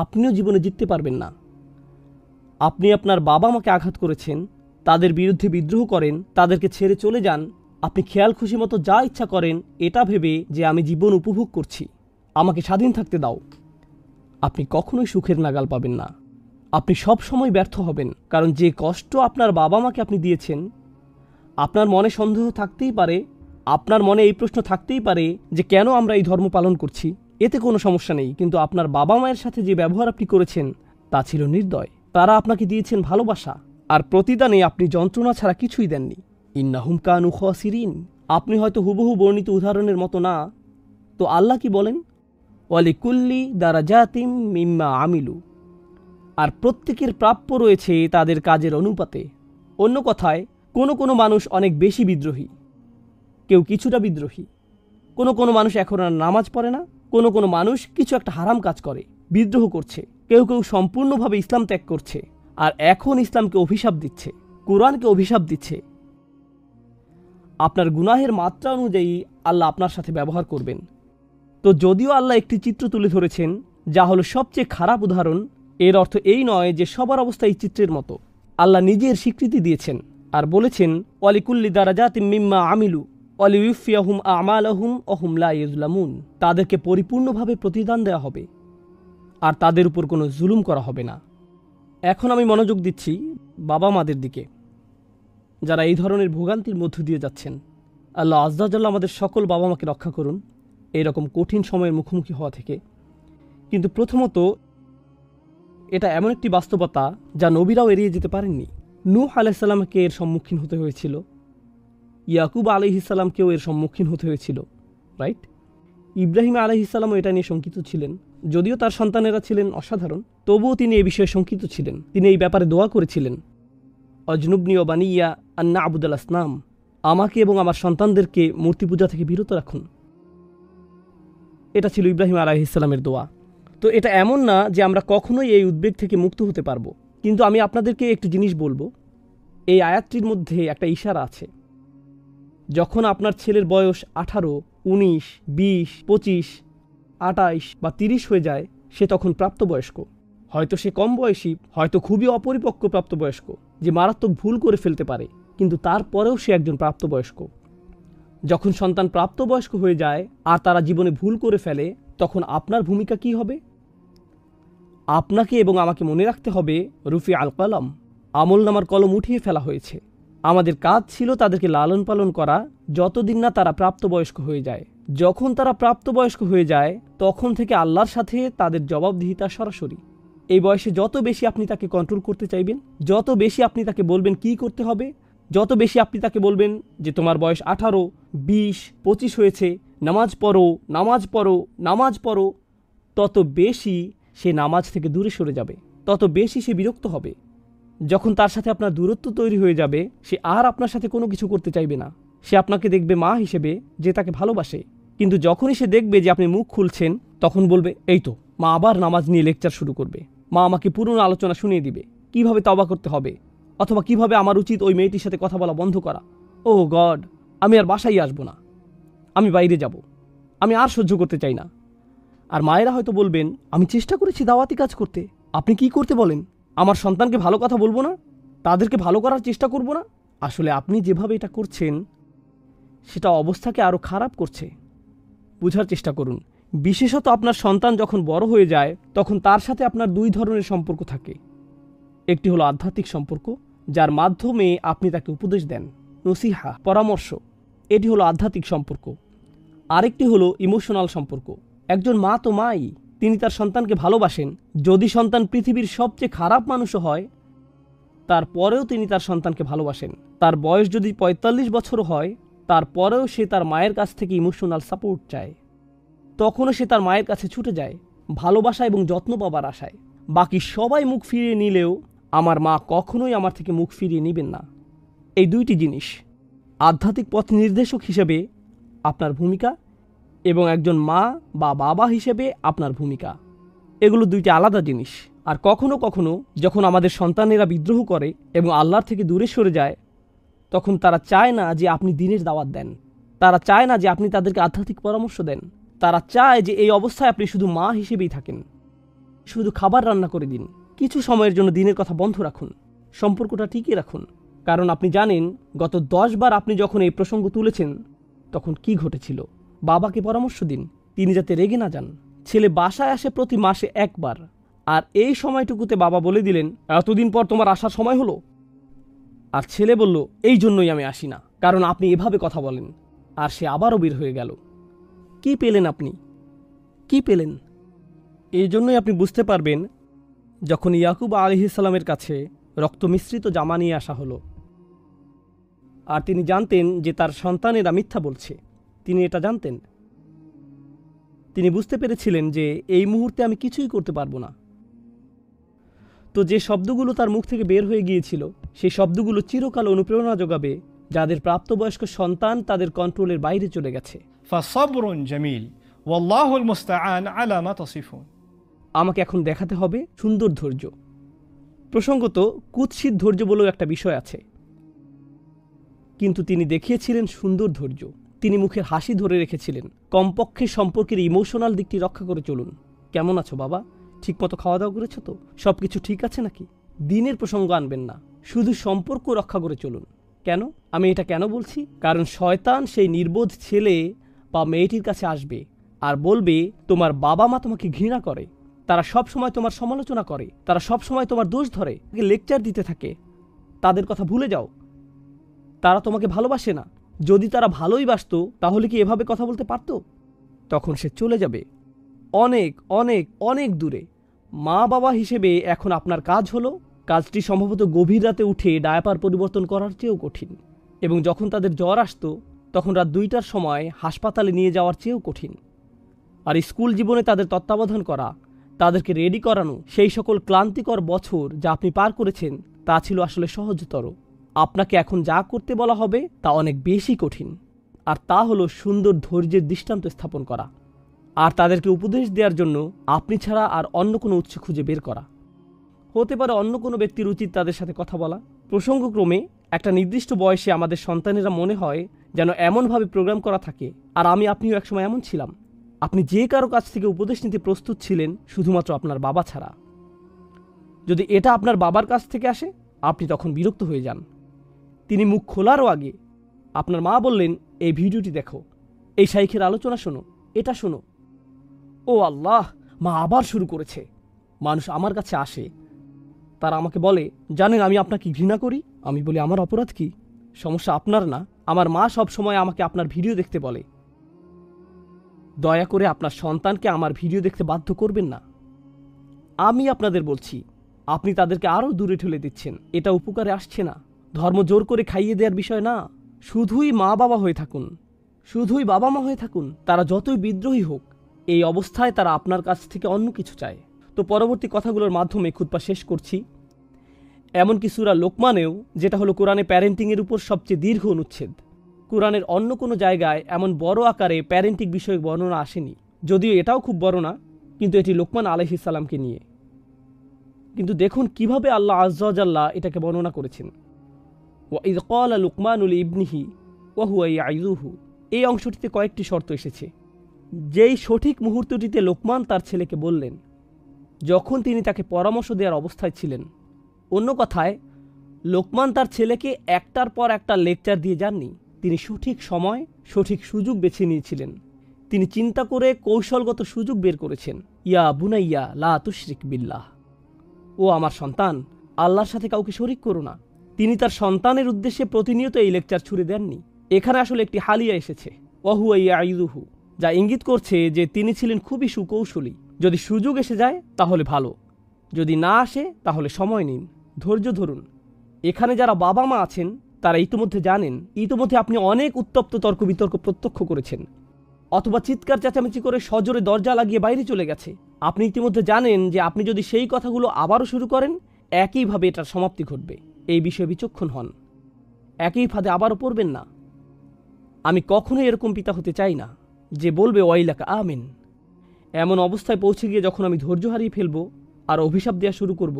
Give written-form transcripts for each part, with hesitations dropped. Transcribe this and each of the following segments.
আপনিও জীবনে জিততে পারবেন না। আপনি আপনার বাবা মাকে আঘাত করেছেন, তাদের বিরুদ্ধে বিদ্রোহ করেন, তাদেরকে ছেড়ে চলে যান, আপনি খেয়াল খুশি মতো যা ইচ্ছা করেন এটা ভেবে যে আমি জীবন উপভোগ করছি, আমাকে স্বাধীন থাকতে দাও। আপনি কখনোই সুখের নাগাল পাবেন না। আপনি সব সময় ব্যর্থ হবেন, কারণ যে কষ্ট আপনার বাবা মাকে আপনি দিয়েছেন, আপনার মনে সন্দেহ থাকতেই পারে, আপনার মনে এই প্রশ্ন থাকতেই পারে যে কেন আমরা এই ধর্ম পালন করছি। এতে কোনো সমস্যা নেই, কিন্তু আপনার বাবা মায়ের সাথে যে ব্যবহার আপনি করেছেন তা ছিল নির্দয়। তারা আপনাকে দিয়েছেন ভালোবাসা, আর প্রতিদানে আপনি যন্ত্রণা ছাড়া কিছুই দেননি। ইন্নাহুম কানু খাসিরিন। আপনি হয়তো হুবহু বর্ণিত উদাহরণের মতো না, তো আল্লাহ কি বলেন? ওয়ালিকুল্লি দারাজাতিম মিম্মা আমিলু। আর প্রত্যেকের প্রাপ্য রয়েছে তাদের কাজের অনুপাতে। অন্য কথায়, কোনো মানুষ অনেক বেশি বিদ্রোহী, কেউ কিছুটা বিদ্রোহী। কোনো মানুষ এখন আর নামাজ পড়ে না, কোনো মানুষ কিছু একটা হারাম কাজ করে, বিদ্রোহ করছে। কেউ সম্পূর্ণভাবে ইসলাম ত্যাগ করছে, আর এখন ইসলামকে অভিশাপ দিচ্ছে, কোরআনকে অভিশাপ দিচ্ছে। আপনার গুনাহের মাত্রা অনুযায়ী আল্লাহ আপনার সাথে ব্যবহার করবেন। তো যদিও আল্লাহ একটি চিত্র তুলে ধরেছেন যা হলো সবচেয়ে খারাপ উদাহরণ, এর অর্থ এই নয় যে সবার অবস্থা এই চিত্রের মতো। আল্লাহ নিজের স্বীকৃতি দিয়েছেন আর বলেছেন, ওয়ালিকুল্লি দারাজাতিম মিম্মা আমিলু ওয়ালিউফিয়াহুম আমালাহুম ওহুম লা ইউজলামুন। তাদেরকে পরিপূর্ণভাবে প্রতিদান দেওয়া হবে, আর তাদের উপর কোনো জুলুম করা হবে না। এখন আমি মনোযোগ দিচ্ছি বাবা মাদের দিকে, যারা এই ধরনের ভোগান্তির মধ্য দিয়ে যাচ্ছেন। আল্লাহ আজ্জা জাল্লা আমাদের সকল বাবা মাকে রক্ষা করুন এইরকম কঠিন সময়ের মুখোমুখি হওয়া থেকে। কিন্তু প্রথমত, এটা এমন একটি বাস্তবতা যা নবীরাও এড়িয়ে যেতে পারেননি। নূহ আলাইহিস সালামকে এর সম্মুখীন হতে হয়েছিল, ইয়াকুব আলাইহিস সালামকেও এর সম্মুখীন হতে হয়েছিল, রাইট? ইব্রাহিম আলাইহিস সালামও এটা নিয়ে শঙ্কিত ছিলেন। যদিও তার সন্তানেরা ছিলেন অসাধারণ, তবুও তিনি এই বিষয়ে শঙ্কিত ছিলেন। তিনি এই ব্যাপারে দোয়া করেছিলেন, অজনুবনি ও বানিয়া আন্না আবুদাল আসনাম। আমাকে এবং আমার সন্তানদেরকে মূর্তি পূজা থেকে বিরত রাখুন। এটা ছিল ইব্রাহিম আলাইহিস সালামের দোয়া। তো এটা এমন না যে আমরা কখনোই এই উদ্বেগ থেকে মুক্ত হতে পারবো। কিন্তু আমি আপনাদেরকে একটি জিনিস বলবো, এই আয়াতটির মধ্যে একটা ইশারা আছে। যখন আপনার ছেলের বয়স 18, 19, 20, 25, 28 বা 30 হয়ে যায়, সে তখন প্রাপ্তবয়স্ক। হয়তো সে কম বয়সী, হয়তো খুবই অপরিপক্ক প্রাপ্তবয়স্ক, যে মারাত্মক ভুল করে ফেলতে পারে, কিন্তু তারপরেও সে একজন প্রাপ্তবয়স্ক। যখন সন্তান প্রাপ্তবয়স্ক হয়ে যায় আর তারা জীবনে ভুল করে ফেলে, তখন আপনার ভূমিকা কি হবে? আপনাকে এবং আমাকে মনে রাখতে হবে, রুফি আল কলম, আমলনামার কলম উঠিয়ে ফেলা হয়েছে। আমাদের কাজ ছিল তাদেরকে লালন পালন করা যতদিন না তারা প্রাপ্তবয়স্ক হয়ে যায়। যখন তারা প্রাপ্তবয়স্ক হয়ে যায়, তখন থেকে আল্লাহর সাথে তাদের জবাবদিহিতা সরাসরি। এই বয়সে যত বেশি আপনি তাকে কন্ট্রোল করতে চাইবেন, যত বেশি আপনি তাকে বলবেন কি করতে হবে, যত বেশি আপনি তাকে বলবেন যে তোমার বয়স 18, 20, 25 হয়েছে, নামাজ পড়ো, নামাজ পড়ো, নামাজ পড়ো, তত বেশি সে নামাজ থেকে দূরে সরে যাবে, তত বেশি সে বিরক্ত হবে। যখন তার সাথে আপনার দূরত্ব তৈরি হয়ে যাবে, সে আর আপনার সাথে কোনো কিছু করতে চাইবে না। সে আপনাকে দেখবে মা হিসেবে, যে তাকে ভালোবাসে। কিন্তু যখনই সে দেখবে যে আপনি মুখ খুলছেন, তখন বলবে, এই তো মা আবার নামাজ নিয়ে লেকচার শুরু করবে। মা আমাকে পুরনো আলোচনা শুনিয়ে দিবে, কিভাবে তওবা করতে হবে, অথবা কিভাবে আমার উচিত ওই মেয়েটির সাথে কথা বলা বন্ধ করা। ও গড, আমি আর বাসায় আসবো না, আমি বাইরে যাব, আমি আর সহ্য করতে চাই না। আর মায়েরা হয়তো বলবেন, আমি চেষ্টা করেছি দাওয়াতি কাজ করতে, আপনি কি করতে বলেন? আমার সন্তানকে ভালো কথা বলবো না, তাদেরকে ভালো করার চেষ্টা করব না? আসলে আপনি যেভাবে এটা করছেন, সেটা অবস্থাকে আরও খারাপ করছে। বুঝার চেষ্টা করুন। বিশেষত আপনার সন্তান যখন বড় হয়ে যায়, তখন তার সাথে আপনার দুই ধরনের সম্পর্ক থাকে। একটি হলো আধ্যাত্মিক সম্পর্ক, যার মাধ্যমে আপনি তাকে উপদেশ দেন, নসিহা, পরামর্শ, এটি হলো আধ্যাত্মিক সম্পর্ক। আরেকটি হলো ইমোশনাল সম্পর্ক। একজন মা তো মাই, তিনি তার সন্তানকে ভালোবাসেন। যদি সন্তান পৃথিবীর সবচেয়ে খারাপ মানুষও হয়, তারপরেও তিনি তার সন্তানকে ভালোবাসেন। তার বয়স যদি 45 বছরও হয়, তারপরেও সে তার মায়ের কাছ থেকে ইমোশনাল সাপোর্ট চায়। তখনও সে তার মায়ের কাছে ছুটে যায় ভালোবাসা এবং যত্ন পাবার আশায়। বাকি সবাই মুখ ফিরিয়ে নিলেও আমার মা কখনোই আমার থেকে মুখ ফিরিয়ে নেবেন না। এই দুইটি জিনিস, আধ্যাত্মিক পথ নির্দেশক হিসেবে আপনার ভূমিকা এবং একজন মা বা বাবা হিসেবে আপনার ভূমিকা, এগুলো দুইটি আলাদা জিনিস। আর কখনো কখনো যখন আমাদের সন্তানেরা বিদ্রোহ করে এবং আল্লাহর থেকে দূরে সরে যায়, তখন তারা চায় না যে আপনি দ্বীনের দাওয়াত দেন, তারা চায় না যে আপনি তাদেরকে আধ্যাত্মিক পরামর্শ দেন, তারা চায় যে এই অবস্থায় আপনি শুধু মা হিসেবেই থাকেন। শুধু খাবার রান্না করে দিন, কিছু সময়ের জন্য দিনের কথা বন্ধ রাখুন, সম্পর্কটা টিকিয়ে রাখুন। কারণ আপনি জানেন গত 10 বার আপনি যখন এই প্রসঙ্গ তুলেছেন তখন কি ঘটেছিল। বাবাকে পরামর্শ দিন, তিনি যাতে রেগে না যান। ছেলে বাসায় আসে প্রতি মাসে একবার, আর এই সময়টুকুতে বাবা বলে দিলেন, এতদিন পর তোমার আসার সময় হলো। আর ছেলে বলল, এই জন্যই আমি আসি না, কারণ আপনি এভাবে কথা বলেন। আর সে আবারও বের হয়ে গেল। কি পেলেন আপনি? কি পেলেন? এই জন্যই আপনি বুঝতে পারবেন যখন ইয়াকুব আলাইহিস সালামের কাছে রক্ত মিশ্রিত জামা নিয়ে আসা হলো, আর তিনি জানতেন যে তার সন্তানেরা মিথ্যা বলছে। তিনি এটা জানতেন। তিনি বুঝতে পেরেছিলেন যে এই মুহূর্তে আমি কিছুই করতে পারবো না। তো যে শব্দগুলো তার মুখ থেকে বের হয়ে গিয়েছিল, সেই শব্দগুলো চিরকাল অনুপ্রেরণা যোগাবে যাদের প্রাপ্তবয়স্ক সন্তান তাদের কন্ট্রোলের বাইরে চলে গেছে। ফাসাবরুন জামিল ওয়াল্লাহুল মুস্তাআন আলা মা তাসিফুন। আমাকে এখন দেখাতে হবে সুন্দর ধৈর্য। প্রসঙ্গত কুৎসিত ধৈর্য বলেও একটা বিষয় আছে, কিন্তু তিনি দেখিয়েছিলেন সুন্দর ধৈর্য। তিনি মুখের হাসি ধরে রেখেছিলেন। কমপক্ষে সম্পর্কের ইমোশনাল দিকটি রক্ষা করে চলুন। কেমন আছো বাবা? ঠিকমতো খাওয়া দাওয়া করেছো তো? সব কিছু ঠিক আছে নাকি? দিনের প্রসঙ্গ আনবেন না, শুধু সম্পর্ক রক্ষা করে চলুন। কেন? আমি এটা কেন বলছি? কারণ শয়তান সেই নির্বোধ ছেলে বা মেয়েটির কাছে আসবে আর বলবে, তোমার বাবা মা তোমাকে ঘৃণা করে, তারা সব সময় তোমার সমালোচনা করে, তারা সব সময় তোমার দোষ ধরে, লেকচার দিতে থাকে। তাদের কথা ভুলে যাও, তারা তোমাকে ভালোবাসে না। যদি তারা ভালোই বাসতো তাহলে কি এভাবে কথা বলতে পারতো? তখন সে চলে যাবে অনেক অনেক অনেক দূরে। মা বাবা হিসেবে এখন আপনার কাজ হলো, কাজটি সম্ভবত গভীর রাতে উঠে ডায়াপার পরিবর্তন করার চেয়েও কঠিন, এবং যখন তাদের জ্বর আসতো তখন রাত 2টার সময় হাসপাতালে নিয়ে যাওয়ার চেয়েও কঠিন। আর স্কুল জীবনে তাদের তত্ত্বাবধান করা, তাদেরকে রেডি করানো, সেই সকল ক্লান্তিকর বছর যা আপনি পার করেছেন তা ছিল আসলে সহজতর। আপনাকে এখন যা করতে বলা হবে তা অনেক বেশি কঠিন, আর তা হলো সুন্দর ধৈর্যের দৃষ্টান্ত স্থাপন করা, আর তাদেরকে উপদেশ দেওয়ার জন্য আপনি ছাড়া আর অন্য কোনো উৎস খুঁজে বের করা। হতে পারে অন্য কোনো ব্যক্তির উচিত তাদের সাথে কথা বলা। প্রসঙ্গক্রমে একটা নির্দিষ্ট বয়সে আমাদের সন্তানেরা মনে হয় যেন এমনভাবে প্রোগ্রাম করা থাকে, আর আপনিও একসময় এমন ছিলাম। আপনি যে কারো কাছ থেকে উপদেশ নিতে প্রস্তুত ছিলেন শুধুমাত্র আপনার বাবা ছাড়া। যদি এটা আপনার বাবার কাছ থেকে আসে আপনি তখন বিরক্ত হয়ে যান। তিনি মুখ খোলারও আগে আপনার মা বললেন, এই ভিডিওটি দেখো, এই শাইখের আলোচনা শোনো, এটা শোনো। ও আল্লাহ, মা আবার শুরু করেছে। মানুষ আমার কাছে আসে, তারা আমাকে বলে, জানেন আমি আপনাকে ঘৃণা করি। আমি বলি, আমার অপরাধ কি? সমস্যা আপনার না। আমার মা সব সময় আমাকে আপনার ভিডিও দেখতে বলে। দয়া করে আপনার সন্তানকে আমার ভিডিও দেখতে বাধ্য করবেন না। আমি আপনাদের বলছি, আপনি তাদেরকে আরও দূরে ঠেলে দিচ্ছেন। এটা উপকারে আসছে না। ধর্ম জোর করে খাইয়ে দেওয়ার বিষয় না। শুধুই মা বাবা হয়ে থাকুন, শুধুই বাবা মা হয়ে থাকুন। তারা যতই বিদ্রোহী হোক, এই অবস্থায় তারা আপনার কাছ থেকে অন্য কিছু চায়। তো পরবর্তী কথাগুলোর মাধ্যমে খুতবা শেষ করছি। এমনকি সূরা লোকমানেও, যেটা হলো কোরআনে প্যারেন্টিংয়ের উপর সবচেয়ে দীর্ঘ অনুচ্ছেদ, কোরআনের অন্য কোনো জায়গায় এমন বড় আকারে প্যারেন্টিং বিষয়ক বর্ণনা আসেনি। যদিও এটাও খুব বড় না, কিন্তু এটি লোকমান আলাইহিস সালামকে নিয়ে। কিন্তু দেখুন কিভাবে আল্লাহ আযজা ওয়া জাল্লা এটাকে বর্ণনা করেছেন। ওয়া ইয ক্বালা লুকমানু লিইবনিহি ওয়া হুয়া ইয়াইযুহু। এই অংশটিতে কয়েকটি শর্ত এসেছে। যেই সঠিক মুহূর্তটিতে লোকমান তার ছেলেকে বললেন, যখন তিনি তাকে পরামর্শ দেওয়ার অবস্থায় ছিলেন। অন্য কথায়, লোকমান তার ছেলেকে একটার পর একটা লেকচার দিয়ে যাননি। তিনি সঠিক সময়, সঠিক সুযোগ বেছে নিয়েছিলেন। তিনি চিন্তা করে কৌশলগত সুযোগ বের করেছেন। ইয়া বুনাইয়া লা তুশরিক বিল্লাহ। ও আমার সন্তান, আল্লাহর সাথে কাউকে শরিক করো না। তিনি তার সন্তানের উদ্দেশ্যে প্রতিনিয়ত এই লেকচার ছুড়ে দেননি। এখানে আসলে একটি হালিয়া এসেছে, ওয়াহুয়া ইয়াইযুহু, যা ইঙ্গিত করছে যে তিনি ছিলেন খুবই সুকৌশলী। যদি সুযোগ এসে যায় তাহলে ভালো, যদি না আসে তাহলে সময় নিন, ধৈর্য ধরুন। এখানে যারা বাবা মা আছেন তারা ইতিমধ্যে জানেন, ইতিমধ্যে আপনি অনেক উত্তপ্ত তর্ক বিতর্ক প্রত্যক্ষ করেছেন, অথবা চিৎকার চেঁচামেচি করে সজোরে দরজা লাগিয়ে বাইরে চলে গেছে। আপনি ইতিমধ্যে জানেন যে আপনি যদি সেই কথাগুলো আবারও শুরু করেন, একইভাবে এটার সমাপ্তি ঘটবে। এই বিষয়ে বিচক্ষণ হন, একই ফাঁদে আবারও পড়বেন না। আমি কখনোই এরকম পিতা হতে চাই না যে বলবে ওয়াইলাকা আমিন। এমন অবস্থায় পৌঁছে গিয়ে যখন আমি ধৈর্য হারিয়ে ফেলবো আর অভিশাপ দেওয়া শুরু করব,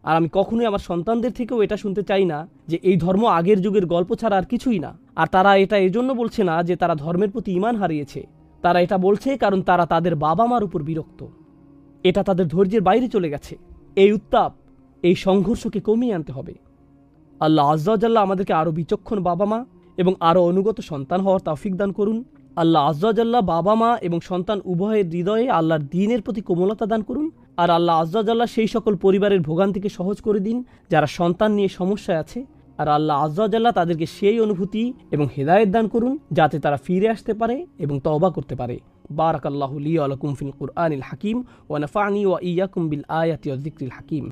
আর আমি কখনোই আমার সন্তানদের থেকেও এটা শুনতে চাই না যে এই ধর্ম আগের যুগের গল্প ছাড়া আর কিছুই না। আর তারা এটা এজন্য বলছে না যে তারা ধর্মের প্রতি ঈমান হারিয়েছে, তারা এটা বলছে কারণ তারা তাদের বাবা মার উপর বিরক্ত। এটা তাদের ধৈর্যের বাইরে চলে গেছে। এই উত্তাপ, এই সংঘর্ষকে কমিয়ে আনতে হবে। আল্লাহ আজ্জা ওয়া জাল্লা আমাদেরকে আরও বিচক্ষণ বাবা মা এবং আরও অনুগত সন্তান হওয়ার তৌফিক দান করুন। আল্লাহ আজ্জা ওয়া জাল্লা বাবা মা এবং সন্তান উভয়ের হৃদয়ে আল্লাহর দ্বীনের প্রতি কোমলতা দান করুন। আর আল্লাহ আজ্জা ওয়া জাল্লা সেই সকল পরিবারের ভোগান্তিকে সহজ করে দিন যারা সন্তান নিয়ে সমস্যায় আছে। আর আল্লাহ আজ্জা ওয়া জাল্লা তাদেরকে সেই অনুভূতি এবং হেদায়েত দান করুন যাতে তারা ফিরে আসতে পারে এবং তওবা করতে পারে। বারাকাল্লাহু লি ওয়া লাকুম ফিল কুরআনিল হাকিম ওয়া নাফা'নি ওয়া ইয়্যাকুম বিল আয়াতি ওয়াজ যিকরিল হাকিম।